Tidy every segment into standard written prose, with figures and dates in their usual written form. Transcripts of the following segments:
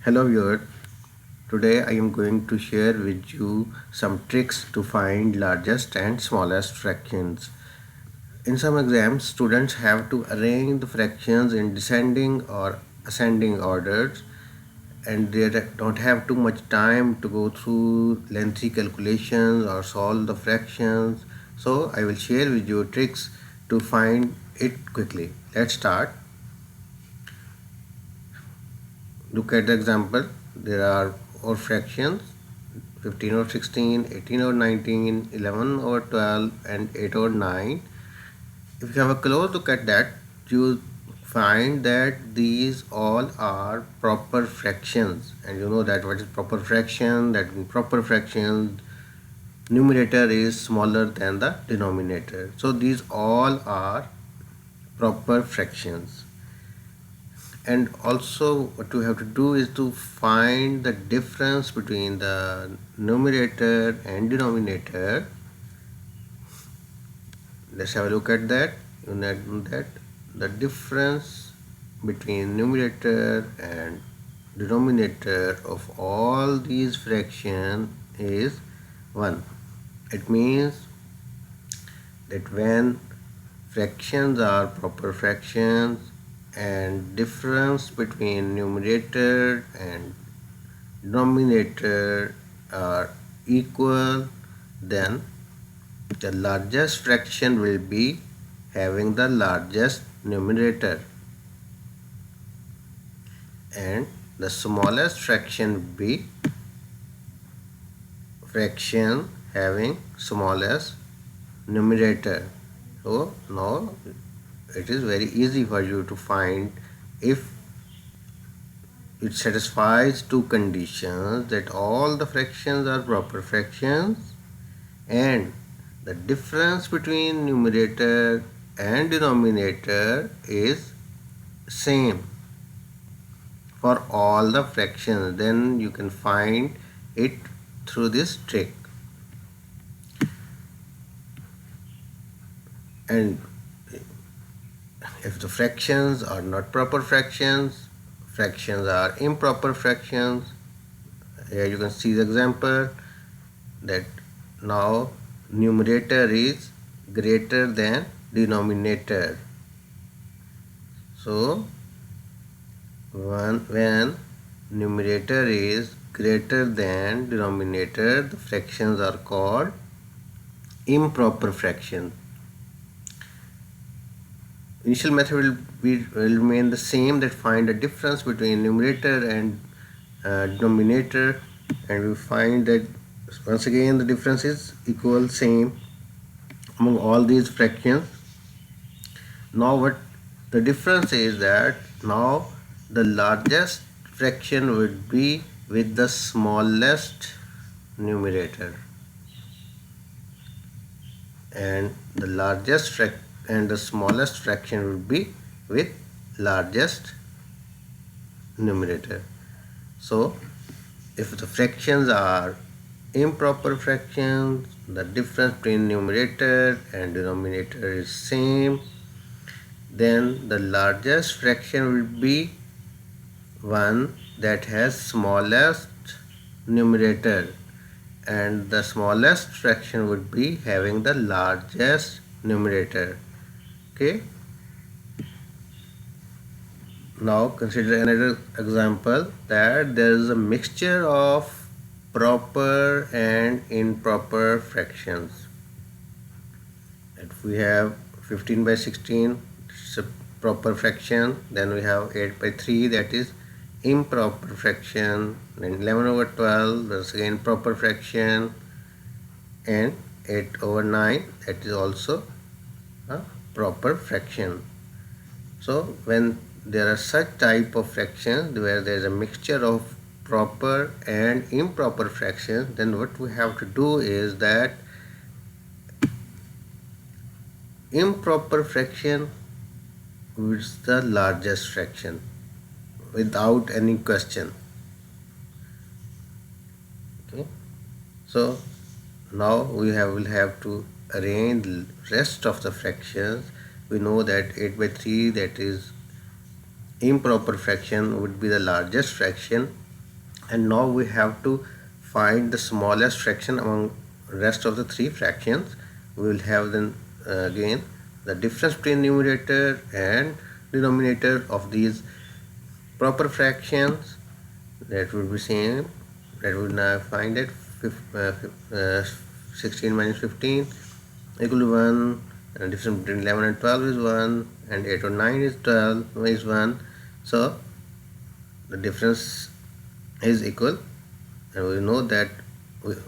Hello viewers, today I am going to share with you some tricks to find largest and smallest fractions. In some exams, students have to arrange the fractions in descending or ascending orders, and they don't have too much time to go through lengthy calculations or solve the fractions. So I will share with you tricks to find it quickly. Let's start. Look at the example. There are four fractions: 15 over 16, 18 over 19, 11 over 12, and 8 over 9. If you have a close look at that, you find that these all are proper fractions. And you know that what is proper fraction? That in proper fractions, numerator is smaller than the denominator. So these all are proper fractions. And also what you have to do is to find the difference between the numerator and denominator. Let's have a look at that. You know that the difference between numerator and denominator of all these fractions is 1. It means that when fractions are proper fractions and difference between numerator and denominator are equal, then the largest fraction will be having the largest numerator and the smallest fraction will be fraction having smallest numerator. So now it is very easy for you to find if it satisfies two conditions, that all the fractions are proper fractions and the difference between numerator and denominator is same for all the fractions. Then you can find it through this trick. And if the fractions are not proper fractions, fractions are improper fractions. Here you can see the example that now numerator is greater than denominator. So when numerator is greater than denominator, the fractions are called improper fractions. Initial method will remain the same, that find the difference between numerator and denominator, and we find that once again the difference is equal, same among all these fractions. Now what the difference is that now the largest fraction would be with the smallest numerator and the smallest fraction would be with largest numerator. So if the fractions are improper fractions, the difference between numerator and denominator is same, then the largest fraction will be one that has smallest numerator and the smallest fraction would be having the largest numerator. Okay, now consider another example, that there is a mixture of proper and improper fractions. If we have 15 by 16, it's a proper fraction. Then we have 8 by 3, that is improper fraction. Then 11 over 12, that's again proper fraction. And 8 over 9, that is also a proper fraction. So when there are such type of fractions where there is a mixture of proper and improper fractions, then what we have to do is that improper fraction is the largest fraction without any question. Okay, so now we will have to arrange the rest of the fractions. We know that 8 by 3, that is improper fraction, would be the largest fraction. and now we have to find the smallest fraction among rest of the three fractions. We will have then again the difference between numerator and denominator of these proper fractions. That would be same. That would now find it 16 minus 15 equal to 1, and difference between 11 and 12 is 1, and 8 or 9 is 12 is 1. So the difference is equal, and we know that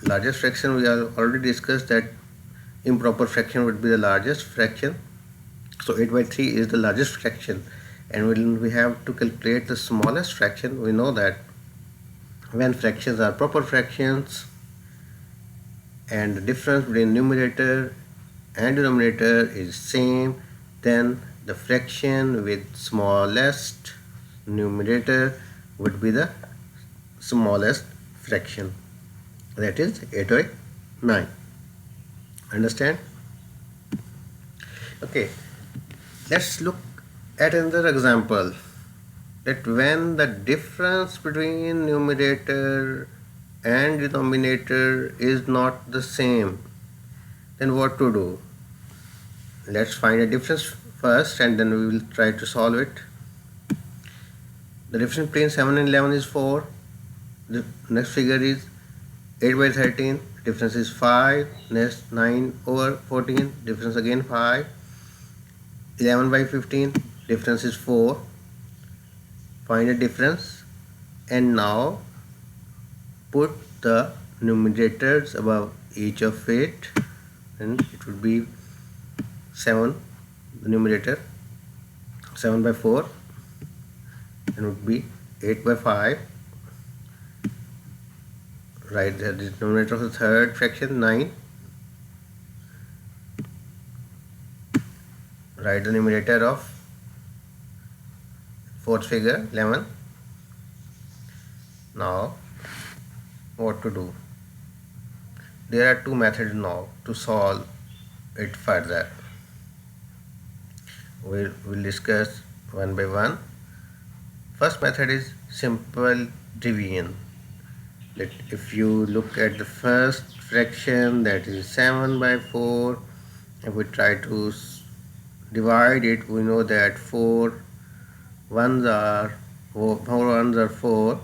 largest fraction, we have already discussed that improper fraction would be the largest fraction. So 8 by 3 is the largest fraction, and when we have to calculate the smallest fraction, we know that when fractions are proper fractions and the difference between numerator and denominator is same, then the fraction with smallest numerator would be the smallest fraction, that is 8 by 9. Understand? Okay, let's look at another example, that when the difference between numerator and denominator is not the same, then what to do? Let's find a difference first and then we will try to solve it. The difference between 7 and 11 is 4. The next figure is 8 by 13, difference is 5. Next 9 over 14, difference again 5. 11 by 15, difference is 4. Find a difference, and now put the numerators above each of it, and it would be 7, the numerator, 7 by 4, and would be 8 by 5. Write the denominator of the third fraction 9. Write the numerator of fourth figure 11. Now what to do? There are two methods now to solve it further. We will discuss one by one. First method is simple division. If you look at the first fraction, that is 7 by 4, if we try to divide it, we know that 4 ones are 4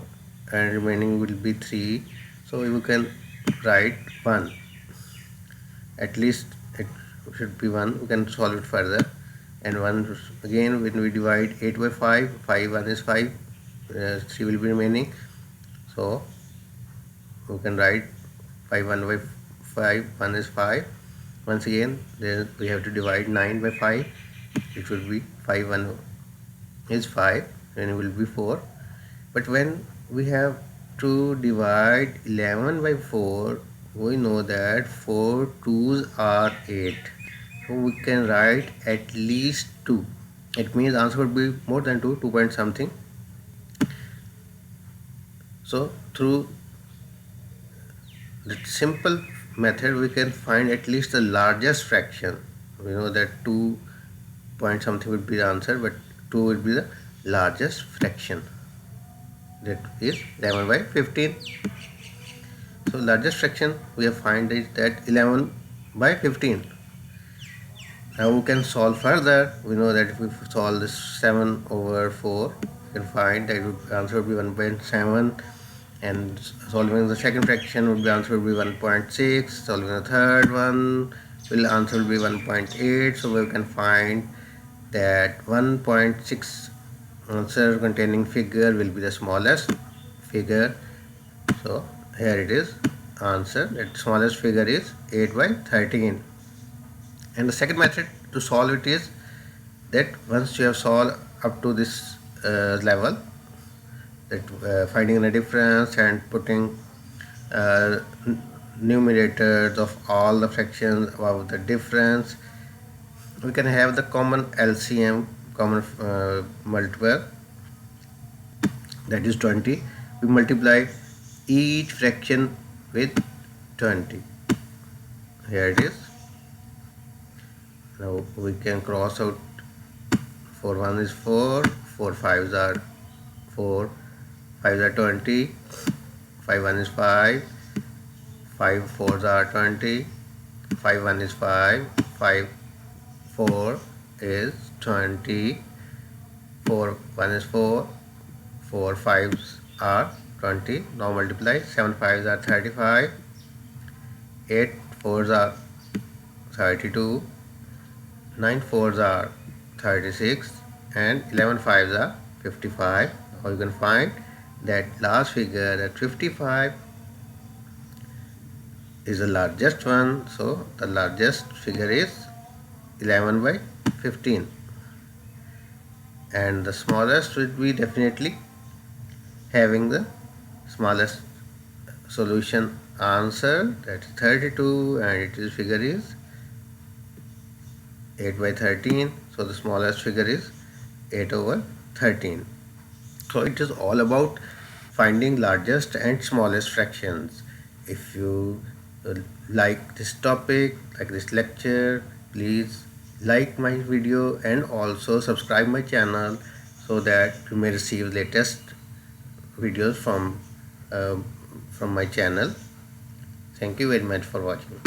and remaining will be 3. So you can write 1. At least it should be 1. We can solve it further. And 1 again, when we divide 8 by 5, 1 is 5, 3 will be remaining. So we can write 5 1 by 5, 1 is 5. Once again, then we have to divide 9 by 5. It will be 5 1 is 5, and it will be 4. But when we have to divide 11 by 4, we know that 4 2s are 8. So we can write at least 2. It means answer would be more than 2 point something. So through the simple method, we can find at least the largest fraction. We know that 2 point something would be the answer, but 2 would be the largest fraction, that is 11 by 15. So largest fraction we have find is that 11 by 15. Now we can solve further. We know that if we solve this 7 over 4, we can find that answer would be 1.7, and solving the second fraction would be answer would be 1.6. Solving the third one, answer will be 1.8. So we can find that 1.6 answer containing figure will be the smallest figure. So here it is, answer, that smallest figure is 8 by 13. And the second method to solve it is that once you have solved up to this level, that finding the difference and putting numerators of all the fractions above the difference, we can have the common LCM, common multiple, that is 20. We multiply each fraction with 20. Here it is. Now we can cross out 4 1 is 4, 4 5s are 4, 5s are 20, 5 1 is 5, 5 4s are 20, 5 1 is 5, 5 4 is 20, 4 1 is 4, 4 5s are 20. Now multiply, 7 5s are 35, 8 4s are 32, 9 4s are 36, and 11 5s are 55. Now you can find that last figure, that 55, is the largest one. So the largest figure is 11 by 15, and the smallest would be definitely having the smallest solution answer, that is 32, and its figure is 8 by 13. So the smallest figure is 8 over 13. So it is all about finding largest and smallest fractions. If you like this topic, like this lecture, please like my video and also subscribe my channel so that you may receive latest videos from my channel. Thank you very much for watching.